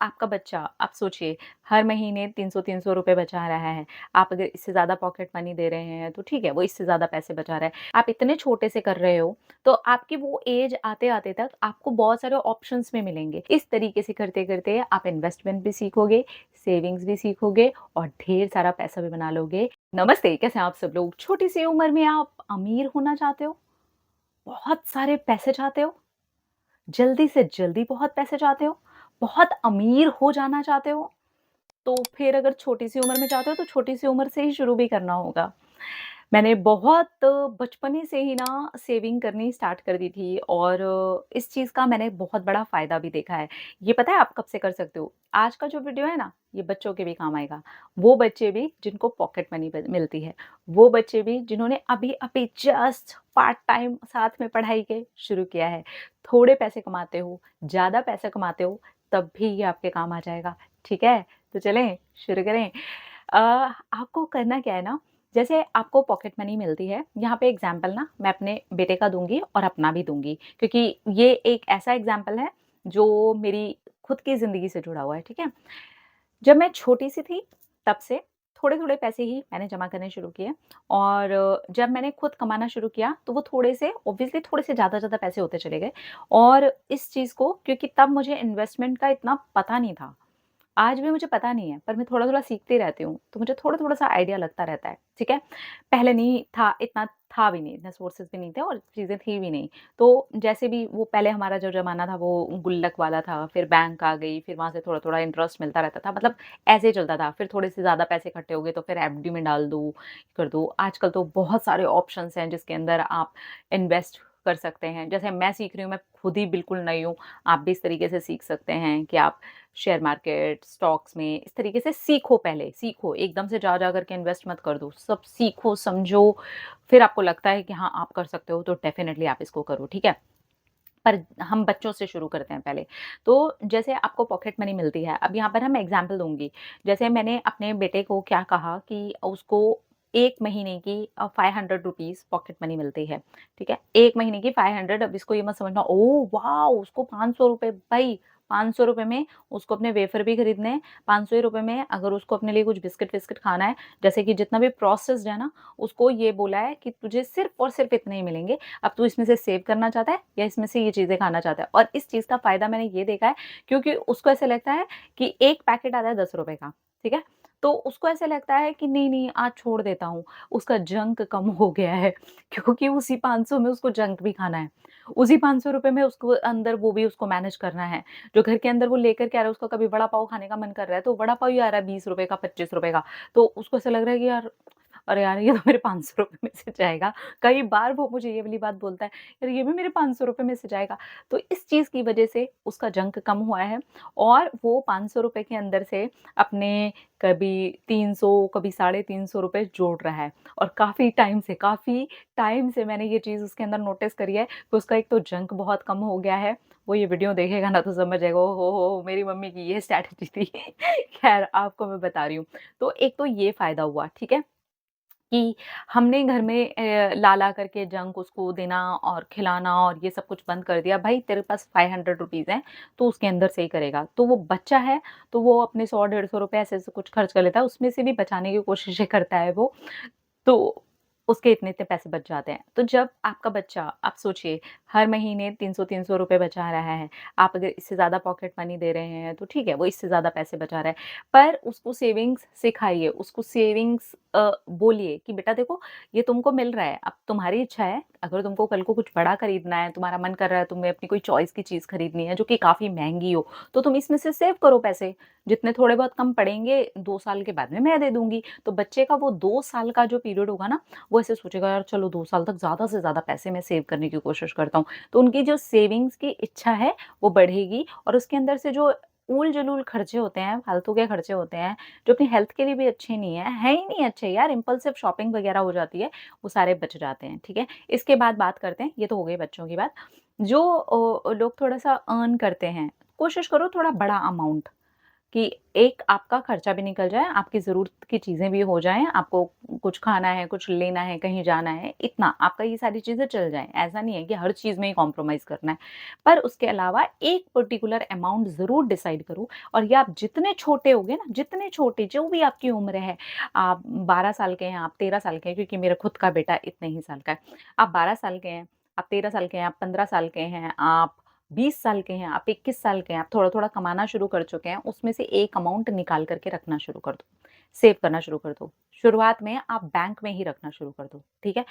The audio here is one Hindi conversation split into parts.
आपका बच्चा, आप सोचिए, हर महीने 300-300 रुपए बचा रहा है। आप अगर इससे ज़्यादा पॉकेट मनी दे रहे हैं, तो ठीक है, वो इससे ज़्यादा पैसे बचा रहा है। आप इतने छोटे से कर रहे हो, तो आपकी वो एज आते-आते तक आपको बहुत सारे ऑप्शंस में मिलेंगे। इस तरीके से करते-करते आप इन्वेस्टमेंट भी सीखोगे, सेविंग्स भी सीखोगे और ढेर सारा पैसा भी बना लोगे। नमस्ते, कैसे हैं आप सब लोग? छोटी-सी उम्र में आप अमीर होना चाहते हो? बहुत सारे पैसे चाहते हो? जल्दी से जल्दी बहुत पैसे चाहते हो? बहुत अमीर हो जाना चाहते हो? तो फिर अगर छोटी-सी उम्र में चाहते हो तो छोटी-सी उम्र से ही शुरू भी करना होगा। मैंने बहुत बचपने से ही ना सेविंग करनी स्टार्ट कर दी थी और इस चीज़ का मैंने बहुत बड़ा फ़ायदा भी देखा है। ये पता है आप कब से कर सकते हो? आज का जो वीडियो है ना, ये बच्चों के भी काम आएगा। वो बच्चे भी जिनको पॉकेट मनी ब मिलती है। वो बच्चे भी जिन्होंने अभी-अभी जस्ट पार्ट टाइम साथ में पढ़ाई के शुरू किया है। थोड़े पैसे कमाते हो, ज़्यादा पैसे कमाते हो, तब भी ये आपके काम आ जाएगा। ठीक है? तो चलें शुरू करें? आपको करना क्या है ना, जैसे आपको पॉकेट मनी मिलती है, यहाँ पे एग्ज़ाम्पल ना मैं अपने बेटे का दूँगी और अपना भी दूँगी क्योंकि ये एक ऐसा एग्ज़ाम्पल है जो मेरी खुद की ज़िंदगी से जुड़ा हुआ है, ठीक है? जब मैं छोटी-सी थी तब से थोड़े-थोड़े पैसे ही मैंने जमा करने शुरू किए और जब मैंने खुद कमाना शुरू किया तो वो थोड़े से ऑब्वियसली थोड़े से ज़्यादा-ज़्यादा पैसे होते चले गए और इस चीज़ को क्योंकि तब मुझे इन्वेस्टमेंट का इतना पता नहीं था। आज भी मुझे पता नहीं है, पर मैं थोड़ा-थोड़ा सीखती रहती हूँ, तो मुझे थोड़ा-थोड़ा सा आइडिया लगता रहता है, ठीक है? पहले नहीं था, इतना था भी नहीं, इतने सोर्सेज़ भी नहीं थे और चीज़ें थी भी नहीं। तो जैसे भी वो पहले हमारा जो ज़माना था, वो गुल्लक वाला था, फिर बैंक आ गई, फिर वहाँ से थोड़ा-थोड़ा इंटरेस्ट मिलता रहता था, मतलब ऐसे ही चलता था। फिर थोड़े से ज़्यादा पैसे इकट्ठे हो गए, तो फिर एफडी में डाल दो, कर दो। आजकल तो बहुत सारे ऑप्शंस हैं, जिसके अंदर आप इन्वेस्ट कर सकते हैं। जैसे मैं सीख रही हूँ, मैं खुद ही बिल्कुल नई हूँ, आप भी इस तरीके से सीख सकते हैं कि आप शेयर मार्केट, स्टॉक्स में इस तरीके से सीखो पहले, सीखो। एकदम से जा-जा करके इन्वेस्ट मत कर दो। सब सीखो, समझो, फिर आपको लगता है कि हाँ, आप कर सकते हो तो डेफ़िनिटली आप इसको करो, ठीक है? पर हम बच्चों से शुरू करते हैं पहले। तो जैसे आपको पॉकेट मनी मिलती है, अब यहाँ पर ना मैं एग्ज़ाम्पल दूँगी। जैसे मैंने अपने बेटे को क्या कहा कि उसको 1 महीने की ₹500 पॉकेट मनी मिलती है, ठीक है? 1 महीने की 500 अब इसको ये मत समझना ओह वाओ! उसको ₹500 भई ₹500 में उसको अपने वेफ़र भी खरीदने हैं, ₹500 में अगर उसको अपने लिए कुछ बिस्किट-विस्किट खाना है, जैसे कि जितना भी प्रोसेस्ड है ना, उसको ये बोला है कि तुझे सिर्फ़ और सिर्फ़ इतने ही मिलेंगे। अब तू इसमें से सेव करना चाहता है या इसमें से ये चीज़ें खाना चाहता है और इस चीज़ का फ़ायदा मैंने ये देखा है क्योंकि उसको ऐसा लगता है कि एक पैकेट आता है ₹10 का, ठीक है? तो उसको ऐसा लगता है कि नहीं-नहीं आज छोड़ देता हूँ, उसका जंक कम हो गया है क्योंकि उसी 500 में उसको जंक भी खाना है। उसी ₹500 में उसको अंदर वो भी उसको मैनेज करना है। जो घर के अंदर वो लेकर के आ रहा है, उसका कभी वड़ा पाव खाने का मन कर रहा है, तो वड़ा पाव ही आ रहा है ₹20 का, ₹25 का। तो उसको ऐसा लग रहा है कि यार अरे यार! ये तो मेरे ₹500 में से जाएगा। कई बार वो मुझे ये वाली बात बोलता है, यार ये भी मेरे ₹500 में से जाएगा। तो इस चीज़ की वज़ह से उसका जंक कम हुआ है और वो ₹500 के अंदर से अपने कभी 300 कभी साढ़े 300 रुपए जोड़ रहा है और काफ़ी टाइम से मैंने ये चीज़ उसके अंदर नोटिस करी है कि उसका एक तो जंक बहुत कम हो गया है। वो ये वीडियो देखेगा ना तो समझ जाएगा ओह हो! मेरी मम्मी की ये स्ट्रैटेजी थी। ख़ैर आपको मैं बता रही हूँ। तो एक तो ये फ़ायदा हुआ, ठीक है? कि हमने घर में ला-ला करके जंक उसको देना और खिलाना और ये सब कुछ बंद कर दिया। भाई तेरे पास ₹500 हैं, तो उसके अंदर से ही करेगा। तो वो बच्चा है, तो वो अपने 100 डेढ़ सौ रुपए ऐसे-ऐसे कुछ खर्च कर लेता है, उसमें से भी बचाने की कोशिशें करता है वो। तो उसके इतने-इतने पैसे बच जाते हैं। तो जब आपका बच्चा आप सोचिए हर महीने 300-300 रुपए बचा रहा है, आप अगर इससे ज़्यादा पॉकेट मनी दे रहे हैं, तो ठीक है, वो इससे ज़्यादा पैसे बचा रहा है। पर उसको सेविंग्स सिखाइए, उसको सेविंग्स बोलिए कि बेटा देखो ये तुमको मिल रहा है, अब तुम्हारी इच्छा है, अगर तुमको कल को कुछ बड़ा खरीदना है, तुम्हारा मन कर रहा है तुम्हें अपनी कोई चॉइस की चीज़ खरीदनी है जो कि काफ़ी महँगी हो, तो तुम इसमें से सेव करो पैसे। जितने थोड़े बहुत कम पड़ेंगे 2 साल के बाद में मैं दे दूँगी। तो बच्चे का वो 2 साल का जो पीरियड होगा ना, वो ऐसे सोचेगा यार चलो 2 साल तक ज़्यादा से ज़्यादा पैसे मैं सेव करने की कोशिश करता हूँ। तो उनकी जो सेविंग्स की इच्छा है वो बढ़ेगी और उसके अंदर से जो ऊल-जलूल खर्चे होते हैं, फालतू के खर्चे होते हैं, जो अपनी हेल्थ के लिए भी अच्छे नहीं है ही नहीं अच्छे यार, इम्पल्सिव शॉपिंग वगैरह हो जाती है, वो सारे बच जाते हैं, ठीक है? इसके बाद बात करते हैं, ये तो हो गई बच्चों की बात। जो लोग थोड़ा-सा अर्न करते हैं, कोशिश करो थोड़ा बड़ा अमाउंट कि एक आपका खर्चा भी निकल जाए, आपकी ज़रूरत की चीज़ें भी हो जाएँ, आपको कुछ खाना है, कुछ लेना है, कहीं जाना है, इतना आपका ये सारी चीज़ें चल जाएँ। ऐसा नहीं है कि हर चीज़ में ही कॉम्प्रोमाइज़ करना है। पर उसके अलावा एक पर्टिकुलर अमाउंट ज़रूर डिसाइड करो और ये आप जितने छोटे होगे ना, जितने छोटे जो भी आपकी उम्र है, आप 12 साल के हैं, आप 13 साल के हैं, क्योंकि मेरा खुद का बेटा इतने ही साल का है। आप 12 साल के हैं, आप 13 साल के हैं, आप 15 साल के हैं, आप 20 साल के हैं, आप 21 साल के हैं, आप थोड़ा-थोड़ा कमाना शुरू कर चुके हैं, उसमें से एक अमाउंट निकाल कर के रखना शुरू कर दो, सेव करना शुरू कर दो। शुरुआत में आप बैंक में ही रखना शुरू कर दो, ठीक है?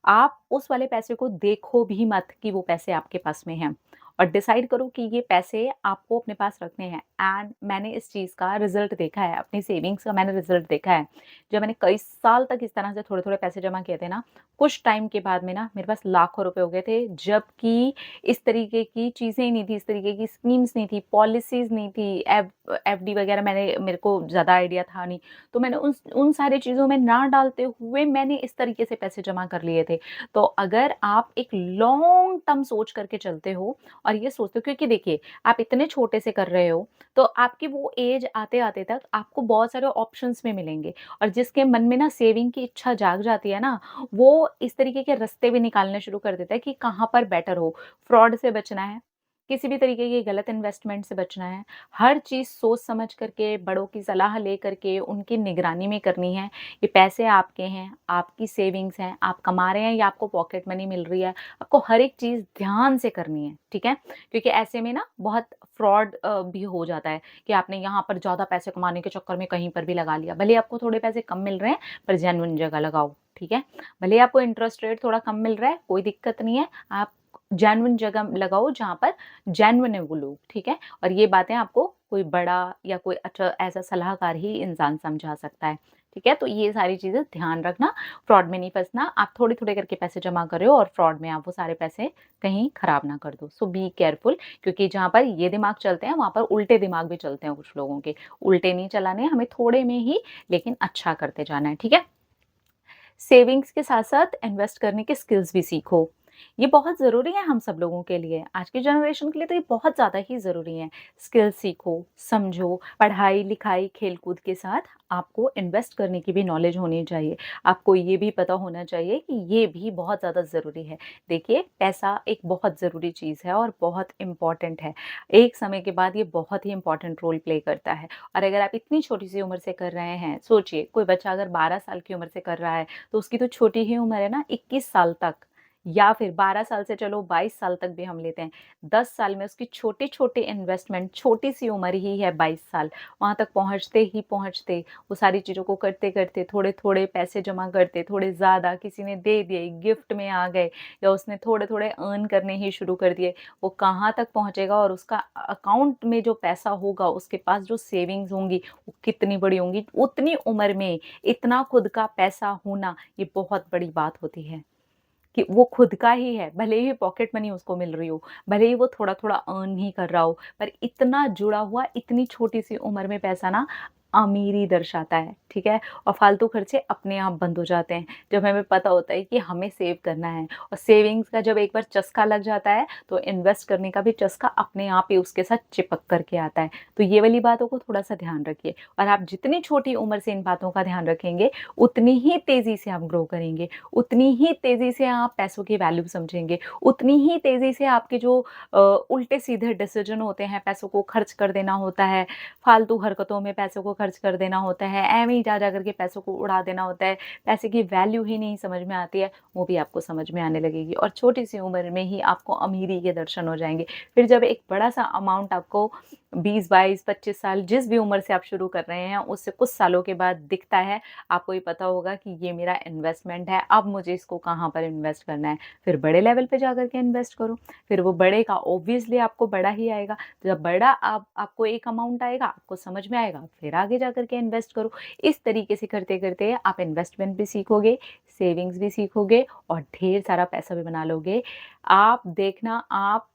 आप उस वाले पैसे को देखो भी मत कि वो पैसे आपके पास में हैं और डिसाइड करो कि ये पैसे आपको अपने पास रखने हैं। एंड मैंने इस चीज़ का रिज़ल्ट देखा है, अपनी सेविंग्स का मैंने रिज़ल्ट देखा है। जब मैंने कई साल तक इस तरह से थोड़े-थोड़े पैसे जमा किए थे ना, कुछ टाइम के बाद में ना मेरे पास लाखों रुपए हो गए थे, जबकि इस तरीके की चीज़ें ही नहीं थी, इस तरीके की स्कीम्स नहीं थी, पॉलिसीज़ नहीं थी, एफडी वगैरह मेरे को ज़्यादा आइडिया था नहीं। तो मैंने उन सारी चीज़ों में ना डालते हुए मैंने इस तरीके से पैसे जमा कर लिए थे। तो अगर आप एक लॉन्ग टर्म सोच करके चलते हो और ये सोचते हो, क्योंकि देखिए आप इतने छोटे से कर रहे हो, तो आपकी वो एज आते-आते तक आपको बहुत सारे ऑप्शंस में मिलेंगे और जिसके मन में ना सेविंग की इच्छा जाग जाती है ना, वो इस तरीके के रास्ते भी निकालने शुरू कर देता है कि कहाँ पर बेटर हो। फ्रॉड से बचना है, किसी भी तरीके की गलत इन्वेस्टमेंट से बचना है, हर चीज़ सोच समझ करके, बड़ों की सलाह ले करके, उनकी निगरानी में करनी है। ये पैसे आपके हैं, आपकी सेविंग्स हैं, आप कमा रहे हैं या आपको पॉकेट मनी मिल रही है, आपको हर एक चीज़ ध्यान से करनी है, ठीक है? क्योंकि ऐसे में ना बहुत फ्रॉड भी हो जाता है कि आपने यहाँ पर ज़्यादा पैसे कमाने के चक्कर में कहीं पर भी लगा लिया। भले ही आपको थोड़े पैसे कम मिल रहे हैं, पर जेन्युइन जगह लगाओ, ठीक है? भले ही आपको इंटरेस्ट रेट थोड़ा कम मिल रहा है, कोई दिक्कत नहीं है, आप जेन्युइन जगह लगाओ जहाँ पर जेन्युइन है वो लोग, ठीक है? और ये बातें आपको कोई बड़ा या कोई अच्छा ऐसा सलाहकार ही इंसान समझा सकता है, ठीक है? तो ये सारी चीज़ें ध्यान रखना, फ्रॉड में नहीं फँसना। आप थोड़े-थोड़े करके पैसे जमा कर रहे हो और फ्रॉड में आप वो सारे पैसे कहीं खराब ना कर दो। सो बी केयरफुल, क्योंकि जहाँ पर ये दिमाग चलते हैं, वहाँ पर उल्टे दिमाग भी चलते हैं कुछ लोगों के। उल्टे नहीं चलाने, हमें थोड़े में ही लेकिन अच्छा करते जाना है, ठीक है? सेविंग्स के साथ-साथ इन्वेस्ट करने के स्किल्स भी सीखो। ये बहुत ज़रूरी है हम सब लोगों के लिए। आज की जनरेशन के लिए तो ये बहुत ज़्यादा ही ज़रूरी है। स्किल्स सीखो, समझो, पढ़ाई-लिखाई, खेल-कूद के साथ आपको इन्वेस्ट करने की भी नॉलेज होनी चाहिए। आपको ये भी पता होना चाहिए कि ये भी बहुत ज़्यादा ज़रूरी है। देखिए, पैसा एक बहुत ज़रूरी चीज़ है और बहुत इम्पोर्टेंट है। एक समय के बाद ये बहुत ही इम्पोर्टेंट रोल प्ले करता है और अगर आप इतनी छोटी-सी उम्र से कर रहे हैं, सोचिए कोई बच्चा अगर 12 साल की उम्र से कर रहा है, तो उसकी तो छोटी ही उम्र है ना, 21 साल तक, या फिर 12 साल से चलो 22 साल तक भी हम लेते हैं। 10 साल में उसकी छोटे-छोटे इन्वेस्टमेंट, छोटी-सी उम्र ही है 22 साल, वहाँ तक पहुँचते ही पहुँचते, वो सारी चीज़ों को करते-करते, थोड़े-थोड़े पैसे जमा करते, थोड़े ज़्यादा किसी ने दे दिए, गिफ्ट में आ गए या उसने थोड़े-थोड़े अर्न करने ही शुरू कर दिए, वो कहाँ तक पहुँचेगा और उसका अकाउंट में जो पैसा होगा, उसके पास जो सेविंग्स होंगी, वो कितनी बड़ी होंगी, उतनी उम्र में इतना खुद का पैसा होना, ये बहुत बड़ी बात होती है। कि वो खुद का ही है, भले ही पॉकेट मनी उसको मिल रही हो, भले ही वो थोड़ा-थोड़ा अर्न ही कर रहा हो, पर इतना जुड़ा हुआ इतनी छोटी-सी उम्र में पैसा ना अमीरी दर्शाता है, ठीक है? और फालतू खर्चे अपने आप बंद हो जाते हैं, जब हमें पता होता है कि हमें सेव करना है और सेविंग्स का जब एक बार चस्का लग जाता है, तो इन्वेस्ट करने का भी चस्का अपने आप ही उसके साथ चिपक कर के आता है। तो ये वाली बातों को थोड़ा-सा ध्यान रखिए और आप जितनी छोटी उम्र से इन बातों का ध्यान रखेंगे, उतनी ही तेज़ी से आप ग्रो करेंगे, उतनी ही तेज़ी से आप पैसों की वैल्यू समझेंगे, उतनी ही तेज़ी से आपके जो उल्टे-सीधे डिसीज़न होते हैं, पैसों को खर्च कर देना होता है, फालतू हरकतों में पैसों को खर्च कर देना होता है, ऐवें ही जा-जा करके पैसों को उड़ा देना होता है, पैसे की वैल्यू ही नहीं समझ में आती है, वो भी आपको समझ में आने लगेगी और छोटी-सी उम्र में ही आपको अमीरी के दर्शन हो जाएँगे। फिर जब एक बड़ा-सा अमाउंट आपको 20, 22, 25 साल जिस भी उम्र से आप शुरू कर रहे हैं, उससे कुछ सालों के बाद दिखता है, आपको ये पता होगा कि ये मेरा इन्वेस्टमेंट है, अब मुझे इसको कहाँ पर इन्वेस्ट करना है। फिर बड़े लेवल पे जाकर के इन्वेस्ट करो, फिर वो बड़े का ऑब्वियसली आपको बड़ा ही आएगा। जब बड़ा आप आपको एक अमाउंट आएगा, आपको समझ में आएगा, फिर आगे जाकर के इन्वेस्ट करो। इस तरीके से करते-करते आप इन्वेस्टमेंट भी सीखोगे, सेविंग्स भी सीखोगे और ढेर सारा पैसा भी बना लोगे। आप देखना, आप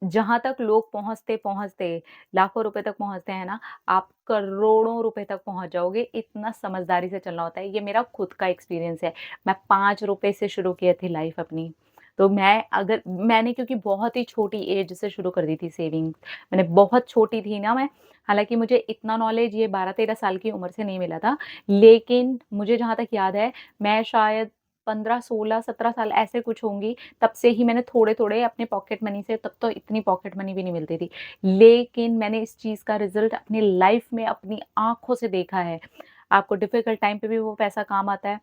जहाँ तक लोग पहुँचते-पहुँचते लाखों रुपए तक पहुँचते हैं ना, आप करोड़ों रुपए तक पहुँच जाओगे, इतना समझदारी से चलना होता है। ये मेरा खुद का एक्सपीरियंस है। मैं ₹5 से शुरू की थी लाइफ़ अपनी। तो मैंने क्योंकि बहुत ही छोटी एज से शुरू कर दी थी सेविंग, मैंने बहुत छोटी थी ना मैं, हालाँकि मुझे इतना नॉलेज ये 12-13 साल की उम्र से नहीं मिला था, लेकिन मुझे जहाँ तक याद है, मैं शायद 15, 16, 17 साल ऐसे कुछ होंगी, तब से ही मैंने थोड़े-थोड़े अपने पॉकेट मनी से, तब तो इतनी पॉकेट मनी भी नहीं मिलती थी। लेकिन मैंने इस चीज़ का रिज़ल्ट अपनी लाइफ़ में अपनी आँखों से देखा है। आपको डिफ़िकल्ट टाइम पे भी वो पैसा काम आता है।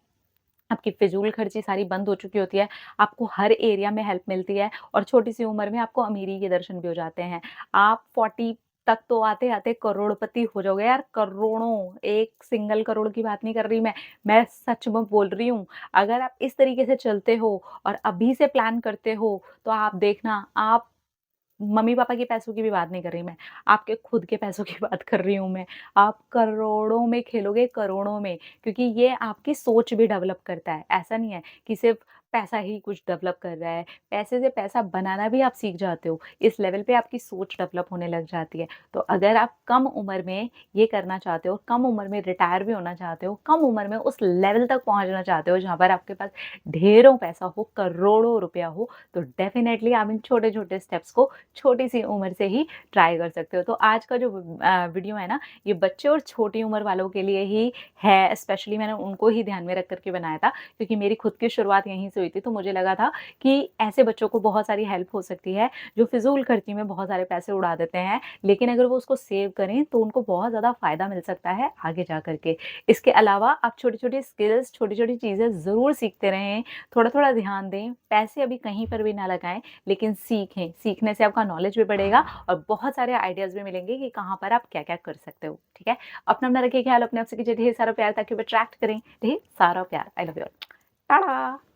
आपकी फ़िज़ूल खर्ची सारी बंद हो चुकी होती है, आपको हर एरिया में हेल्प मिलती है और छोटी-सी उम्र में आपको अमीरी के दर्शन भी हो जाते हैं। आप 40 तक तो आते-आते करोड़पति हो जाओगे यार, करोड़ों, एक सिंगल करोड़ की बात नहीं कर रही मैं सच में बोल रही हूँ। अगर आप इस तरीके से चलते हो और अभी से प्लान करते हो, तो आप देखना आप मम्मी-पापा के पैसों की भी बात नहीं कर रही मैं, आपके खुद के पैसों की बात कर रही हूँ मैं। आप करोड़ों में खेलोगे, करोड़ों में, क्योंकि ये आपकी सोच भी डेवलप करता है। ऐसा नहीं है कि सिर्फ़ पैसा ही कुछ डेवलप कर रहा है, पैसे से पैसा बनाना भी आप सीख जाते हो। इस लेवल पे आपकी सोच डेवलप होने लग जाती है। तो अगर आप कम उम्र में ये करना चाहते हो, कम उम्र में रिटायर भी होना चाहते हो, कम उम्र में उस लेवल तक पहुँचना चाहते हो, जहाँ पर आपके पास ढेरों पैसा हो, करोड़ों रुपया हो, तो डेफ़िनेटली आप इन छोटे-छोटे स्टेप्स को छोटी-सी उम्र से ही ट्राई कर सकते हो। तो आज का जो वीडियो है ना, ये बच्चे और छोटी उम्र वालों के लिए ही है, स्पेशली मैंने उनको ही ध्यान में रख कर के बनाया था, क्योंकि मेरी खुद की शुरुआत यहीं से हुई थी। तो मुझे लगा था कि ऐसे बच्चों को बहुत सारी हेल्प हो सकती है, जो फ़िज़ूल खर्ची में बहुत सारे पैसे उड़ा देते हैं, लेकिन अगर वो उसको सेव करें, तो उनको बहुत ज़्यादा फ़ायदा मिल सकता है आगे जा कर के। इसके अलावा आप छोटी-छोटी स्किल्स, छोटी-छोटी चीज़ें ज़रूर सीखते रहें, थोड़ा-थोड़ा ध्यान दें, पैसे अभी कहीं पर भी ना लगाएँ, लेकिन सीखें। सीखने से आपका नॉलेज भी बढ़ेगा और बहुत सारे आइडियाज़ भी मिलेंगे कि कहाँ पर आप क्या-क्या कर सकते हो, ठीक है? अपना-अपना रखिए ख्याल, अपने आप से कीजिए ढेर सारा प्यार ताकि वो अट्रैक्ट करें ढेर सारा प्यार। I love you all. Tata.